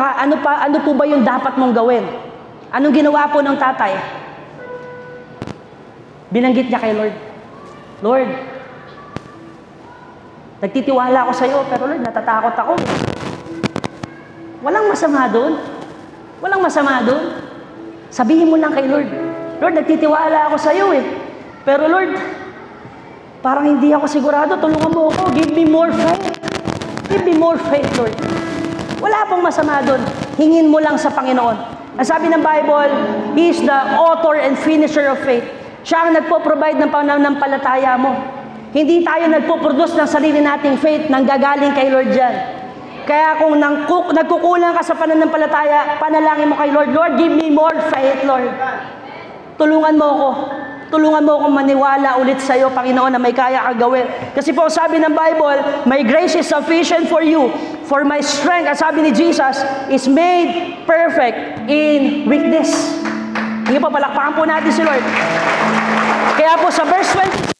po ba yung dapat mong gawin? Anong ginawa po ng tatay? Binanggit niya kay Lord. Lord, nagtitiwala ako sa iyo, pero Lord, natatakot ako. Walang masama doon. Walang masama doon. Sabihin mo lang kay Lord, Lord, nagtitiwala ako sa iyo eh. Pero Lord, parang hindi ako sigurado, tulungan mo ako. Give me more faith. Give me more faith, Lord. Wala pong masama doon. Hingin mo lang sa Panginoon. Ang sabi ng Bible, He is the author and finisher of faith. Siya ang nagpo-provide ng pananampalataya mo. Hindi tayo nagpo-produce ng sarili nating faith nang gagaling kay Lord dyan. Kaya kung nagkukulang ka sa pananampalataya, panalangin mo kay Lord, Lord, give me more faith, Lord. Tulungan mo ako. Tulungan mo akong maniwala ulit sa iyo, Panginoon, na may kaya ka gawin. Kasi po, sabi ng Bible, my grace is sufficient for you, for my strength, as sabi ni Jesus, is made perfect in weakness. Sige po, palakpakan po natin si Lord. Kaya po sa verse 20,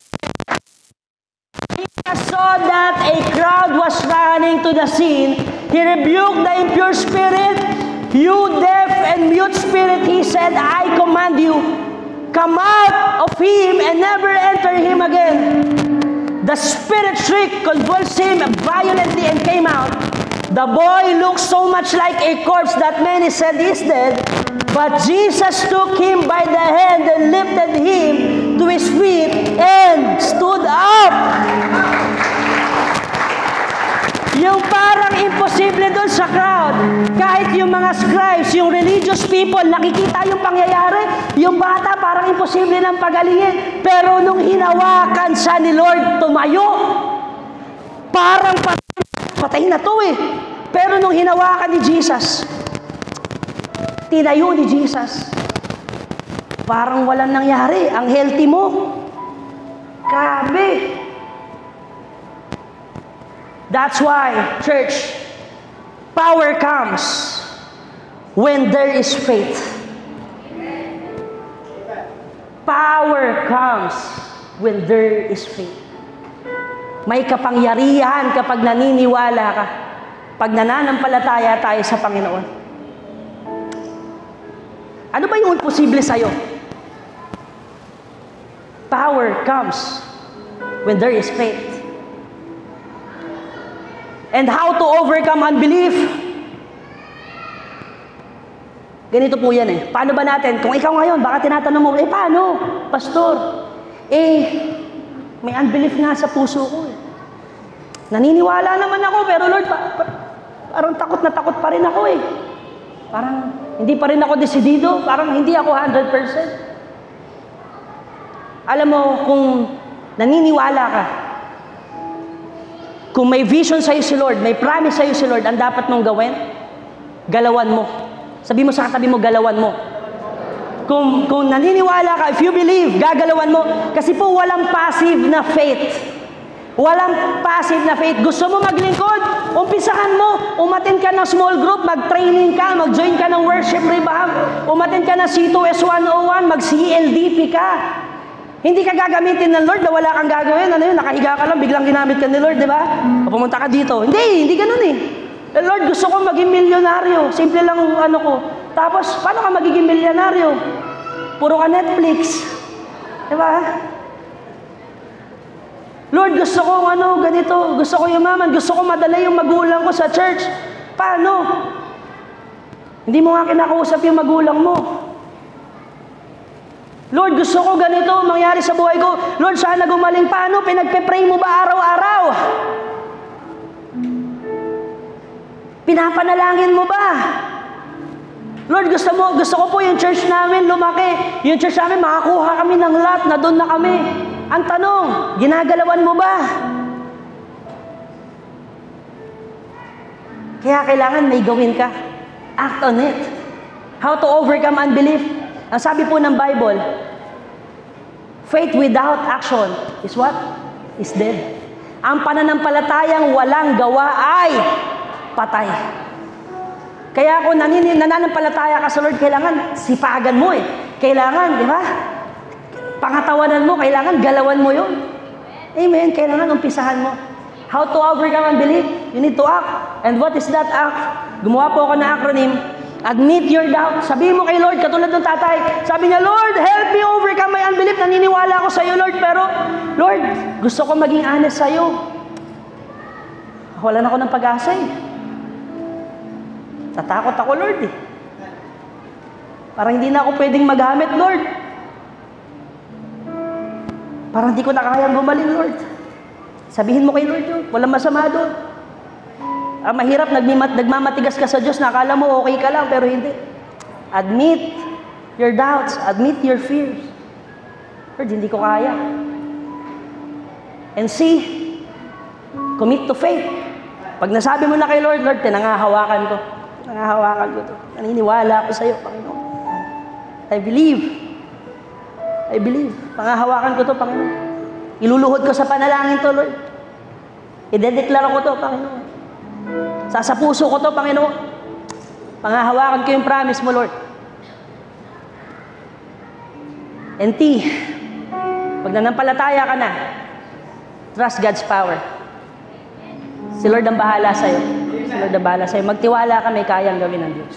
Jesus saw that a crowd was running to the scene. He rebuked the impure spirit. You deaf and mute spirit, he said, I command you, come out of him and never enter him again. The spirit shrieked, convulsed him violently and came out. The boy looked so much like a corpse that many said he's dead. But Jesus took him by the hand and lifted him to his feet and stood up. Yung parang imposible doon sa crowd, kahit yung mga scribes, yung religious people, nakikita yung pangyayari, yung bata parang imposible ng pagalingin. Pero nung hinawakan siya ni Lord, tumayo. Parang patay na to eh. Pero nung hinawakan ni Jesus, tinayo ni Jesus, parang walang nangyari. Ang healthy mo. Grabe. That's why, church, power comes when there is faith. Power comes when there is faith. May kapangyarihan kapag naniniwala ka. Pag nananampalataya tayo sa Panginoon. Ano ba yung imposible sa'yo? Power comes when there is faith. And how to overcome unbelief? Ganito po yan eh. Paano ba natin? Kung ikaw ngayon, baka tinatanong mo, paano? Pastor, may unbelief nga sa puso ko eh. Naniniwala naman ako, pero Lord, parang takot na takot pa rin ako eh. Parang hindi pa rin ako desidido, parang hindi ako 100%. Alam mo, kung naniniwala ka, kung may vision sa'yo si Lord, may promise sa'yo si Lord, ang dapat mong gawin, galawan mo. Sabi mo sa katabi mo, galawan mo. Kung naniniwala ka, if you believe, gagalawan mo. Kasi po walang passive na faith. Walang passive na faith. Gusto mo maglingkod? Umpisahan mo. Umattend ka ng small group, mag-training ka, mag-join ka ng worship rehab, umattend ka ng C2S 101, mag-CLDP ka. Hindi ka gagamitin ng Lord na wala kang gagawin. Ano yun? Nakahiga ka lang, biglang ginamit ka ni Lord, di ba? Pumunta ka dito. Hindi ganun eh. Lord, gusto ko maging milyonaryo. Simple lang ano ko. Tapos, paano ka magiging milyonaryo? Puro ka Netflix. Di ba? Lord, gusto ko ganito. Gusto ko yumaman. Gusto ko madala yung magulang ko sa church. Paano? Hindi mo nga kinakausap yung magulang mo. Lord, gusto ko ganito mangyari sa buhay ko. Lord, sana gumaling. Paano? Pinagpe-pray mo ba araw-araw? Pinapanalangin mo ba? Lord, gusto ko po yung church namin lumaki. Yung church namin, makakuha kami ng lot na doon na kami. Ang tanong, ginagalawan mo ba? Kaya kailangan may gawin ka. Act on it. How to overcome unbelief? Ang sabi po ng Bible, faith without action is what? Is dead. Ang pananampalatayang walang gawa ay patay. Kaya kung nananampalataya ka sa Lord, kailangan sipagan mo eh. Kailangan, di ba? Pangatawanan mo, kailangan galawan mo yun. Amen. Kailangan umpisahan mo. How to overcome unbelief? You need to act. And what is that act? Gumawa po ako ng acronym. Admit your doubt. Sabihin mo kay Lord, katulad ng tatay. Sabi niya, Lord, help me overcome my unbelief. Naniniwala ako sa iyo, Lord. Pero, Lord, gusto ko maging honest sa iyo. Wala na ako ng pag-asa eh. Tatakot ako, Lord eh. Parang hindi na ako pwedeng maghamit, Lord. Parang hindi ko na kayang gumaling, Lord. Sabihin mo kay Lord yun. Walang masama doon. Ang mahirap, nagmamatigas ka sa Diyos, nakala mo okay ka lang, pero hindi. Admit your doubts. Admit your fears. Lord, hindi ko kaya. And see, commit to faith. Pag nasabi mo na kay Lord, Lord, tinangahawakan ko. Tinangahawakan ko to. Naniniwala ako sa iyo, Panginoon. I believe. Pangahawakan ko to, Panginoon. Iluluhod ko sa panalangin to, Lord. Idedeklara ko to, Panginoon. Sa puso ko to, Panginoon. Pangahawakan ko yung promise mo, Lord. And T, pag nanampalataya ka na, trust God's power. Si Lord ang bahala sa'yo. Si Lord ang bahala sa'yo. Magtiwala ka, may kayang gawin ng Diyos.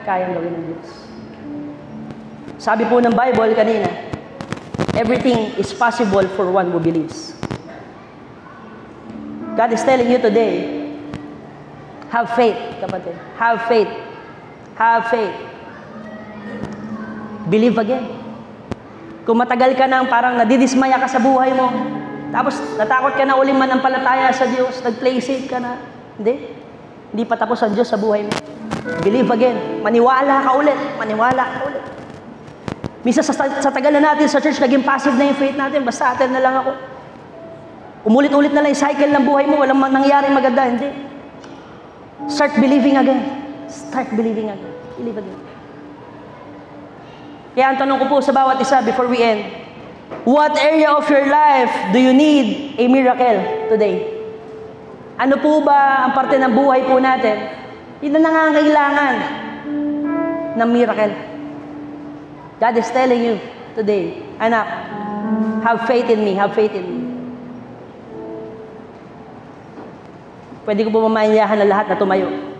Kayang gawin ng Diyos. Sabi po ng Bible kanina, everything is possible for one who believes. God is telling you today, have faith, kapatid. Have faith. Have faith. Believe again. Kung matagal ka nang parang nadidismaya ka sa buhay mo, tapos natakot ka na uling manampalataya sa Diyos, nag-play safe ka na, hindi pa tapos ang Diyos sa buhay mo. Believe again. Maniwala ka ulit. Maniwala ka ulit. Minsan sa tagal na natin sa church, naging passive na yung faith natin, basta attend na lang ako. Umulit-ulit na lang yung cycle ng buhay mo, walang nangyaring maganda, hindi. Start believing again. Start believing again. Believe again. Kaya ang tanong ko po sa bawat isa before we end, what area of your life do you need a miracle today? Ano po ba ang parte ng buhay po natin? Yun na nangangailangan ng miracle. God is telling you today, anak, have faith in me, have faith in me. Pwede ko po mamayahan na lahat na tumayo.